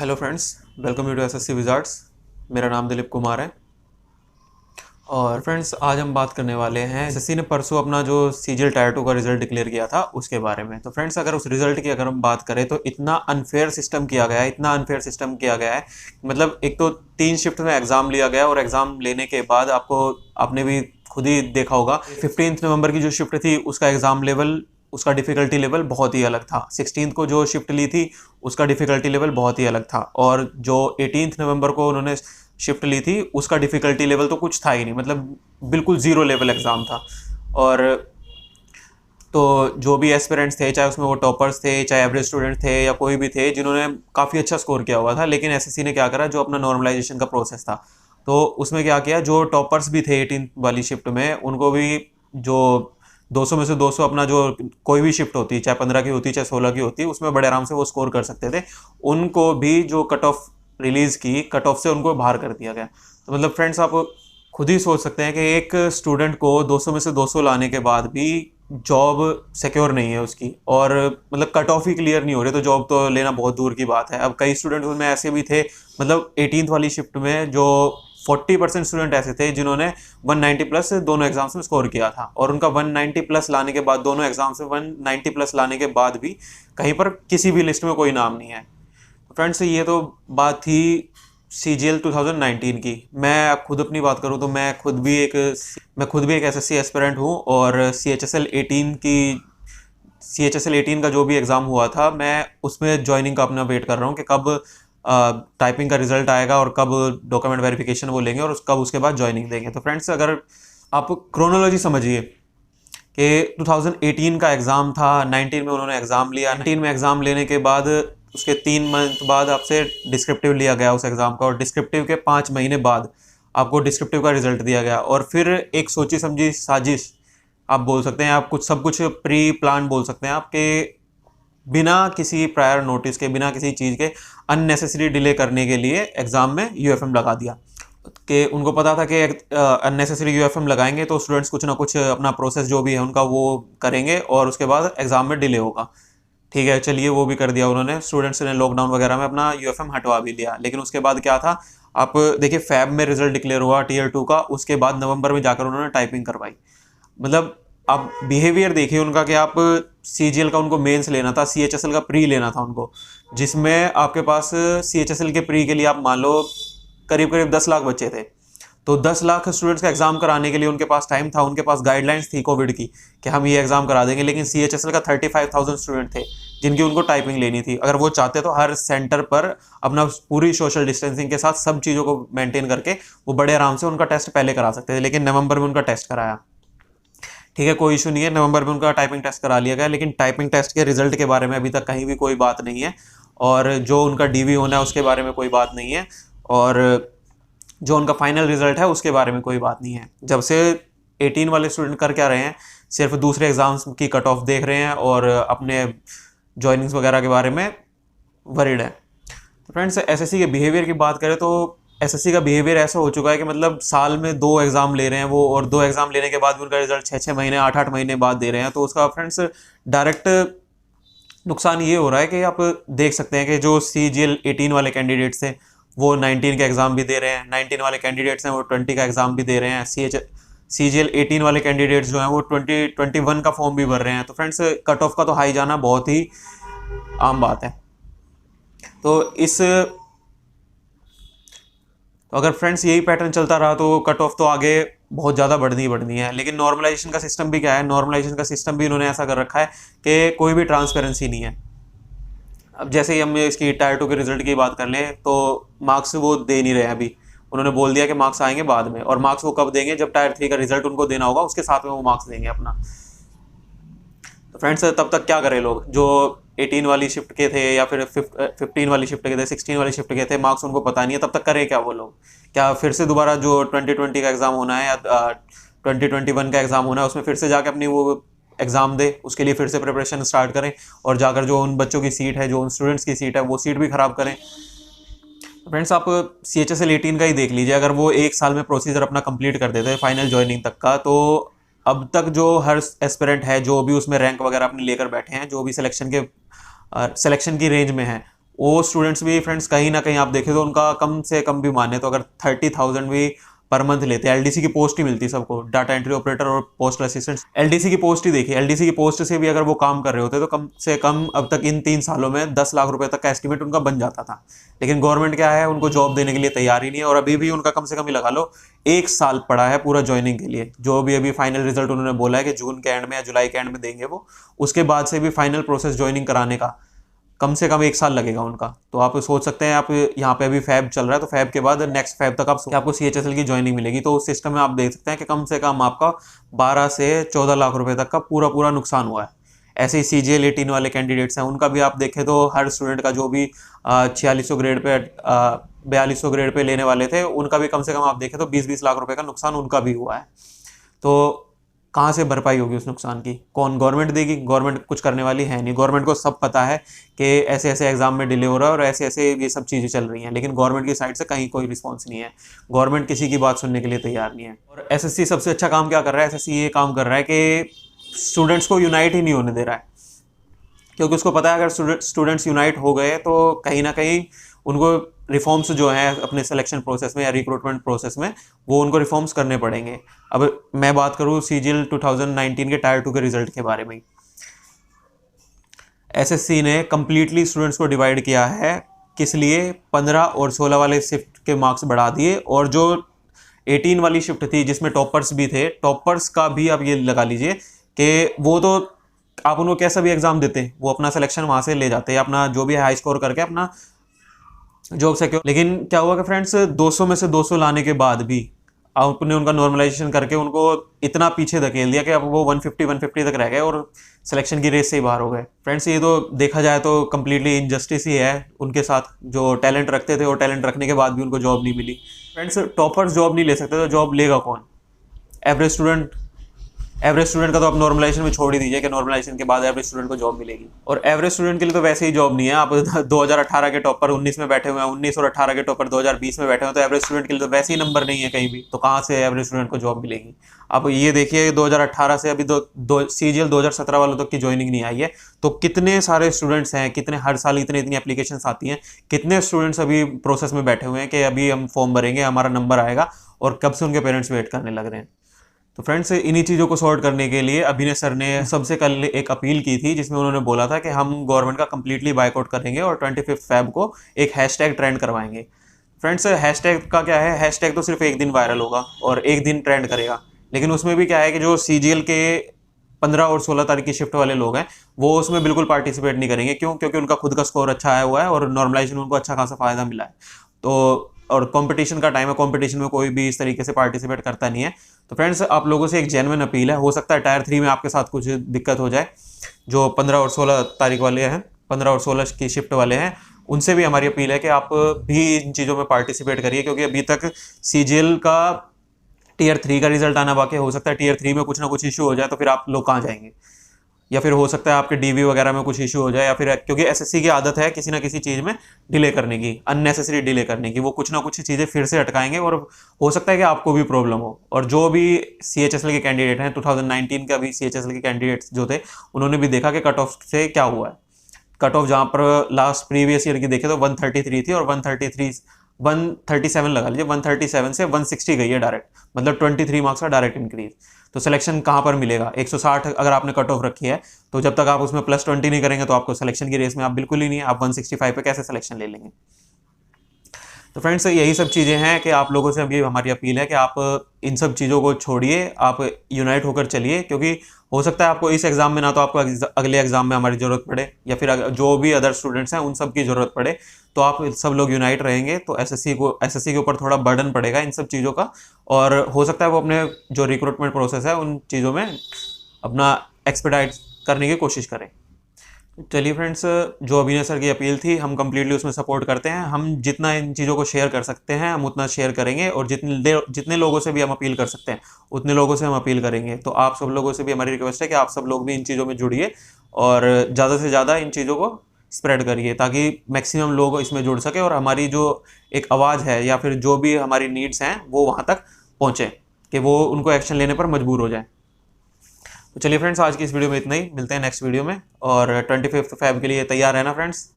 Hello friends, welcome you to SSC wizards. मेरा नाम दिलीप कुमार है। और फ्रेंड्स, आज हम बात करने वाले हैं एसएससी ने परसों अपना जो सीजीएल टायर 2 का रिजल्ट डिक्लेयर किया था उसके बारे में। तो फ्रेंड्स, अगर उस रिजल्ट की अगर हम बात करें तो इतना अनफेयर सिस्टम किया गया है, इतना अनफेयर सिस्टम किया गया है। मतलब एक तो 3 शिफ्ट में एग्ज़ाम लिया गया और एग्ज़ाम लेने के बाद आपने भी खुद ही देखा होगा 15 नवंबर की जो शिफ्ट थी उसका एग्ज़ाम लेवल, उसका डिफ़िकल्टी लेवल बहुत ही अलग था। 16 को जो शिफ्ट ली थी उसका डिफ़िकल्टी लेवल बहुत ही अलग था। और जो 18 नवंबर को उन्होंने शिफ्ट ली थी उसका डिफ़िकल्टी लेवल तो कुछ था ही नहीं, मतलब बिल्कुल ज़ीरो लेवल एग्ज़ाम था। और तो जो भी एस्पिरेंट्स थे, चाहे उसमें वो टॉपर्स थे, चाहे एवरेज स्टूडेंट थे या कोई भी थे जिन्होंने काफ़ी अच्छा स्कोर किया हुआ था, लेकिन एसएससी ने क्या करा, जो अपना नॉर्मलाइजेशन का प्रोसेस था तो उसमें क्या किया, जो टॉपर्स भी थे 18 वाली शिफ्ट में उनको भी जो 200 में से 200 अपना जो कोई भी शिफ्ट होती, चाहे 15 की होती चाहे 16 की होती, उसमें बड़े आराम से वो स्कोर कर सकते थे। उनको भी जो कट ऑफ रिलीज़ की, कट ऑफ से उनको बाहर कर दिया गया। तो मतलब फ्रेंड्स, आप खुद ही सोच सकते हैं कि एक स्टूडेंट को 200 में से 200 लाने के बाद भी जॉब सिक्योर नहीं है उसकी, और मतलब कट ऑफ ही क्लियर नहीं हो रहे तो जॉब तो लेना बहुत दूर की बात है। अब कई स्टूडेंट उनमें ऐसे भी थे, मतलब 18th वाली शिफ्ट में जो 40% स्टूडेंट ऐसे थे जिन्होंने 190 प्लस दोनों एग्जाम्स में स्कोर किया था, और उनका 190 प्लस लाने के बाद, दोनों एग्जाम्स में 190 प्लस लाने के बाद भी कहीं पर किसी भी लिस्ट में कोई नाम नहीं है। फ्रेंड्स, ये तो बात थी सीजीएल 2019 की। मैं खुद अपनी बात करूं तो मैं खुद भी एक एसएससी एस्पिरेंट हूं, और सीएचएसएल 18 का जो भी एग्ज़ाम हुआ था मैं उसमें ज्वाइनिंग का अपना वेट कर रहा हूं कि कब टाइपिंग का रिजल्ट आएगा और कब डॉक्यूमेंट वेरिफिकेशन वो लेंगे और कब उसके बाद ज्वाइनिंग देंगे। तो फ्रेंड्स, अगर आप क्रोनोलॉजी समझिए कि 2018 का एग्ज़ाम था, 19 में उन्होंने एग्ज़ाम लिया, 19 में एग्ज़ाम लेने के बाद उसके 3 मंथ बाद आपसे डिस्क्रिप्टिव लिया गया उस एग्ज़ाम का, और डिस्क्रिप्टिव के 5 महीने बाद आपको डिस्क्रिप्टिव का रिजल्ट दिया गया। और फिर एक सोची समझी साजिश आप बोल सकते हैं, आप सब कुछ प्री प्लान बोल सकते हैं आपके, बिना किसी प्रायर नोटिस के, बिना किसी चीज़ के अननेसेसरी डिले करने के लिए एग्ज़ाम में यूएफएम लगा दिया। कि उनको पता था कि अननेसेसरी यूएफएम लगाएंगे तो स्टूडेंट्स कुछ ना कुछ अपना प्रोसेस जो भी है उनका वो करेंगे और उसके बाद एग्ज़ाम में डिले होगा। ठीक है, चलिए वो भी कर दिया उन्होंने, स्टूडेंट्स ने लॉकडाउन वगैरह में अपना यूएफएम हटवा भी लिया। लेकिन उसके बाद क्या था, आप देखिए फैब में रिजल्ट डिक्लेयर हुआ टीयर 2 का, उसके बाद नवंबर में जाकर उन्होंने टाइपिंग करवाई। मतलब आप बिहेवियर देखिए उनका, कि आप सीजीएल का उनको मेंस लेना था, सीएचएसएल का प्री लेना था उनको, जिसमें आपके पास सीएचएसएल के प्री के लिए आप मान लो करीब करीब 10 लाख बच्चे थे। तो 10 लाख स्टूडेंट्स का एग्जाम कराने के लिए उनके पास टाइम था, उनके पास गाइडलाइंस थी कोविड की कि हम ये एग्जाम करा देंगे। लेकिन सीएचएसएल का 35,000 स्टूडेंट थे जिनकी उनको टाइपिंग लेनी थी। अगर वो चाहते तो हर सेंटर पर अपना पूरी सोशल डिस्टेंसिंग के साथ सब चीज़ों को मेंटेन करके वो बड़े आराम से उनका टेस्ट पहले करा सकते थे। लेकिन नवंबर में उनका टेस्ट कराया, ठीक है, कोई इशू नहीं है, नवंबर में उनका टाइपिंग टेस्ट करा लिया गया। लेकिन टाइपिंग टेस्ट के रिजल्ट के बारे में अभी तक कहीं भी कोई बात नहीं है, और जो उनका डीवी होना है उसके बारे में कोई बात नहीं है, और जो उनका फाइनल रिजल्ट है उसके बारे में कोई बात नहीं है। जब से 18 वाले स्टूडेंट कर क्या रहे हैं, सिर्फ दूसरे एग्जाम्स की कट ऑफ देख रहे हैं और अपने ज्वाइनिंग्स वगैरह के बारे में वरीड है। तो फ्रेंड्स, एसएससी के बिहेवियर की बात करें तो एसएससी का बिहेवियर ऐसा हो चुका है कि मतलब साल में 2 एग्ज़ाम ले रहे हैं वो, और 2 एग्ज़ाम लेने के बाद भी उनका रिजल्ट 6-6 महीने 8-8 महीने बाद दे रहे हैं। तो उसका फ्रेंड्स डायरेक्ट नुकसान ये हो रहा है कि आप देख सकते हैं कि जो सीजीएल 18 वाले कैंडिडेट्स थे वो 19 के एग्ज़ाम भी दे रहे हैं, 19 वाले कैंडिडेट्स हैं वो 20 का एग्ज़ाम भी दे रहे हैं, सीजीएल 18 वाले कैंडिडेट्स जो हैं वो 2021 का फॉर्म भी भर रहे हैं। तो फ्रेंड्स, कट ऑफ का तो हाई जाना बहुत ही आम बात है। तो अगर फ्रेंड्स यही पैटर्न चलता रहा तो कट ऑफ तो आगे बहुत ज़्यादा बढ़नी है। लेकिन नॉर्मलाइजेशन का सिस्टम भी क्या है, नॉर्मलाइजेशन का सिस्टम भी इन्होंने ऐसा कर रखा है कि कोई भी ट्रांसपेरेंसी नहीं है। अब जैसे ही हम इसकी टायर 2 के रिजल्ट की बात कर लें तो मार्क्स वो दे नहीं रहे हैं अभी। उन्होंने बोल दिया कि मार्क्स आएंगे बाद में, और मार्क्स वो कब देंगे, जब टायर 3 का रिजल्ट उनको देना होगा उसके साथ में वो मार्क्स देंगे अपना। तो फ्रेंड्स, तब तक क्या करें लोग जो 18 वाली शिफ्ट के थे या फिर 15 वाली शिफ्ट के थे, 16 वाली शिफ्ट के थे, मार्क्स उनको पता नहीं है, तब तक करें क्या वो लोग? क्या फिर से दोबारा जो 2020 का एग्ज़ाम होना है या 2021 का एग्ज़ाम होना है उसमें फिर से जाकर अपनी वो एग्ज़ाम दे, उसके लिए फिर से प्रिपरेशन स्टार्ट करें, और जाकर जो उन बच्चों की सीट है, जो उन स्टूडेंट्स की सीट है, वो सीट भी ख़राब करें? फ्रेंड्स, आप सीएचएसएल 18 का ही देख लीजिए, अगर वो 1 साल में प्रोसीजर अपना कंप्लीट कर देते हैं फाइनल ज्वाइनिंग तक का, तो अब तक जो हर एस्पिरेंट है जो भी उसमें रैंक वगैरह अपने लेकर बैठे हैं, जो भी सिलेक्शन की रेंज में है, वो स्टूडेंट्स भी फ्रेंड्स कहीं ना कहीं आप देखें तो उनका कम से कम भी माने तो अगर 30,000 भी पर मंथ लेते हैं। एलडीसी की पोस्ट ही मिलती है सबको, डाटा एंट्री ऑपरेटर और पोस्टल असिस्टेंट। एलडीसी की पोस्ट ही देखिए, एलडीसी की पोस्ट से भी अगर वो काम कर रहे होते तो कम से कम अब तक इन 3 सालों में 10 लाख रुपए तक का एस्टिमेट उनका बन जाता था। लेकिन गवर्नमेंट क्या है, उनको जॉब देने के लिए तैयार ही नहीं है। और अभी भी उनका कम से कम ही लगा लो 1 साल पड़ा है पूरा ज्वाइनिंग के लिए। जो भी अभी फाइनल रिजल्ट उन्होंने बोला है कि जून के एंड में या जुलाई के एंड में देंगे वो, उसके बाद से भी फाइनल प्रोसेस ज्वाइनिंग कराने का कम से कम 1 साल लगेगा उनका। तो आप सोच सकते हैं, आप यहाँ पे अभी फैब चल रहा है तो फैब के बाद नेक्स्ट फैब तक आपको सीएचएसएल की ज्वाइनिंग मिलेगी। तो उस सिस्टम में आप देख सकते हैं कि कम से कम आपका 12 से 14 लाख रुपए तक का पूरा पूरा नुकसान हुआ है। ऐसे ही CGL 18 वाले कैंडिडेट्स हैं, उनका भी आप देखें तो हर स्टूडेंट का जो भी 4600 ग्रेड पे 4200 ग्रेड पे लेने वाले थे, उनका भी कम से कम आप देखें तो 20-20 लाख रुपए का नुकसान उनका भी हुआ है। तो कहाँ से भरपाई होगी उस नुकसान की? कौन? गवर्नमेंट देगी? गवर्नमेंट कुछ करने वाली है नहीं। गवर्नमेंट को सब पता है कि ऐसे ऐसे एग्जाम में डिले हो रहा है और ऐसे ऐसे ये सब चीज़ें चल रही हैं, लेकिन गवर्नमेंट की साइड से कहीं कोई रिस्पॉन्स नहीं है। गवर्नमेंट किसी की बात सुनने के लिए तैयार नहीं है। और एसएससी सबसे अच्छा काम क्या कर रहा है? एसएससी ये काम कर रहा है कि स्टूडेंट्स को यूनाइट ही नहीं होने दे रहा है, क्योंकि उसको पता है अगर स्टूडेंट्स यूनाइट हो गए तो कहीं ना कहीं उनको रिफॉर्म्स जो हैं अपने सिलेक्शन प्रोसेस में या रिक्रूटमेंट प्रोसेस में, वो उनको रिफॉर्म्स करने पड़ेंगे। अब मैं बात करूँ CGL 2019 के टायर 2 के रिजल्ट के बारे में, एसएससी ने कंप्लीटली स्टूडेंट्स को डिवाइड किया है। किस लिए? 15 और 16 वाले शिफ्ट के मार्क्स बढ़ा दिए, और जो 18 वाली शिफ्ट थी जिसमें टॉपर्स भी थे, टॉपर्स का भी आप ये लगा लीजिए कि वो तो आप उनको कैसा भी एग्जाम देते, वो अपना सिलेक्शन वहां से ले जाते, अपना जो भी हाई स्कोर करके अपना जॉब सिक्योर। लेकिन क्या हुआ कि फ्रेंड्स 200 में से 200 लाने के बाद भी आपने उनका नॉर्मलाइजेशन करके उनको इतना पीछे धकेल दिया कि अब वो 150 तक रह गए और सिलेक्शन की रेस से ही बाहर हो गए। फ्रेंड्स ये तो देखा जाए तो कंप्लीटली इनजस्टिस ही है उनके साथ। जो टैलेंट रखते थे और टैलेंट रखने के बाद भी उनको जॉब नहीं मिली। फ्रेंड्स टॉपर्स जॉब नहीं ले सकते तो जॉब लेगा कौन? Average student. एवरेज स्टूडेंट का तो आप नॉर्मलाइजेशन में छोड़ ही दीजिए कि नॉर्मलाइजेशन के बाद एवरेज स्टूडेंट को जॉब मिलेगी। और एवरेज स्टूडेंट के लिए तो वैसे ही जॉब नहीं है। आप 2018 के टॉपर 19 में बैठे हुए हैं, 19 और 18 के टॉपर 2020 में बैठे हुए हैं, तो एवरेज स्टूडेंट के लिए तो वैसे ही नंबर नहीं है कहीं भी, तो कहाँ से एवरेज स्टूडेंट को जॉब मिलेगी? आप ये देखिए 2018 से अभी CGL 2017 वालों तक की ज्वाइनिंग नहीं आई है, तो कितने सारे स्टूडेंट्स हैं, कितने हर साल इतनी एप्लीकेशन आती हैं, कितने स्टूडेंट्स अभी प्रोसेस में बैठे हुए हैं कि अभी हम फॉर्म भरेंगे, हमारा नंबर आएगा, और कब से उनके पेरेंट्स वेट करने लग रहे हैं। तो फ्रेंड्स इन्हीं चीज़ों को सॉर्ट करने के लिए अभिनय सर ने सबसे कल एक अपील की थी, जिसमें उन्होंने बोला था कि हम गवर्नमेंट का कंप्लीटली बायकआउट करेंगे और 25 फेब को एक हैशटैग ट्रेंड करवाएंगे। फ्रेंड्स हैशटैग का क्या है? हैशटैग तो सिर्फ एक दिन वायरल होगा और एक दिन ट्रेंड करेगा, लेकिन उसमें भी क्या है कि जो CGL के 15 और 16 तारीख की शिफ्ट वाले लोग हैं वो उसमें बिल्कुल पार्टिसिपेट नहीं करेंगे। क्यों? क्योंकि उनका खुद का स्कोर अच्छा आया हुआ है और नॉर्मलाइजेशन उनको अच्छा खासा फायदा मिला है। तो और कंपटीशन का टाइम है, कंपटीशन में कोई भी इस तरीके से पार्टिसिपेट करता नहीं है। तो फ्रेंड्स आप लोगों से एक जेन्युइन अपील है, हो सकता है टायर 3 में आपके साथ कुछ दिक्कत हो जाए। जो 15 और 16 तारीख वाले हैं, 15 और 16 की शिफ्ट वाले हैं, उनसे भी हमारी अपील है कि आप भी इन चीज़ों में पार्टिसिपेट करिए, क्योंकि अभी तक CGL का टीयर 3 का रिजल्ट आना बाकी है। हो सकता है टीयर 3 में कुछ ना कुछ इशू हो जाए, तो फिर आप लोग कहाँ जाएंगे? या फिर हो सकता है आपके DV वगैरह में कुछ इशू हो जाए, या फिर क्योंकि SSC की आदत है किसी ना किसी चीज़ में डिले करने की, अननेसेसरी डिले करने की। वो कुछ ना कुछ चीज़ें फिर से अटकाएंगे और हो सकता है कि आपको भी प्रॉब्लम हो। और जो भी CHSL के कैंडिडेट हैं, 2019 का भी CHSL के कैंडिडेट्स जो थे, उन्होंने भी देखा कि कट ऑफ से क्या हुआ है। कट ऑफ जहाँ पर लास्ट प्रीवियस ईयर की देखे तो 133 थी, और 137 लगा लीजिए, 137 से 160 गई है डायरेक्ट, मतलब 23 मार्क्स का डायरेक्ट इंक्रीज। तो सिलेक्शन कहाँ पर मिलेगा? 160 अगर आपने कट ऑफ रखी है, तो जब तक आप उसमें +20 नहीं करेंगे तो आपको सिलेक्शन की रेस में आप बिल्कुल ही नहीं है। आप 165 पे कैसे सिलेक्शन ले लेंगे? तो फ्रेंड्स यही सब चीज़ें हैं कि आप लोगों से अभी हमारी अपील है कि आप इन सब चीज़ों को छोड़िए, आप यूनाइट होकर चलिए, क्योंकि हो सकता है आपको इस एग्ज़ाम में ना तो आपको अगले एग्ज़ाम में हमारी ज़रूरत पड़े, या फिर जो भी अदर स्टूडेंट्स हैं उन सब की ज़रूरत पड़े, तो आप सब लोग यूनाइट रहेंगे तो एसएससी के ऊपर थोड़ा बर्डन पड़ेगा इन सब चीज़ों का, और हो सकता है वो अपने जो रिक्रूटमेंट प्रोसेस है उन चीज़ों में अपना एक्सपेडाइट करने की कोशिश करें। चलिए फ्रेंड्स, जो अभिनय सर की अपील थी हम कम्प्लीटली उसमें सपोर्ट करते हैं। हम जितना इन चीज़ों को शेयर कर सकते हैं हम उतना शेयर करेंगे, और जितने लोगों से भी हम अपील कर सकते हैं उतने लोगों से हम अपील करेंगे। तो आप सब लोगों से भी हमारी रिक्वेस्ट है कि आप सब लोग भी इन चीज़ों में जुड़िए और ज़्यादा से ज़्यादा इन चीज़ों को स्प्रेड करिए, ताकि मैक्सिमम लोग इसमें जुड़ सके और हमारी जो एक आवाज़ है या फिर जो भी हमारी नीड्स हैं वो वहाँ तक पहुँचे, कि वो उनको एक्शन लेने पर मजबूर हो जाए। तो चलिए फ्रेंड्स, आज की इस वीडियो में इतना ही। मिलते हैं नेक्स्ट वीडियो में, और 25 फेब के लिए तैयार रहना फ्रेंड्स।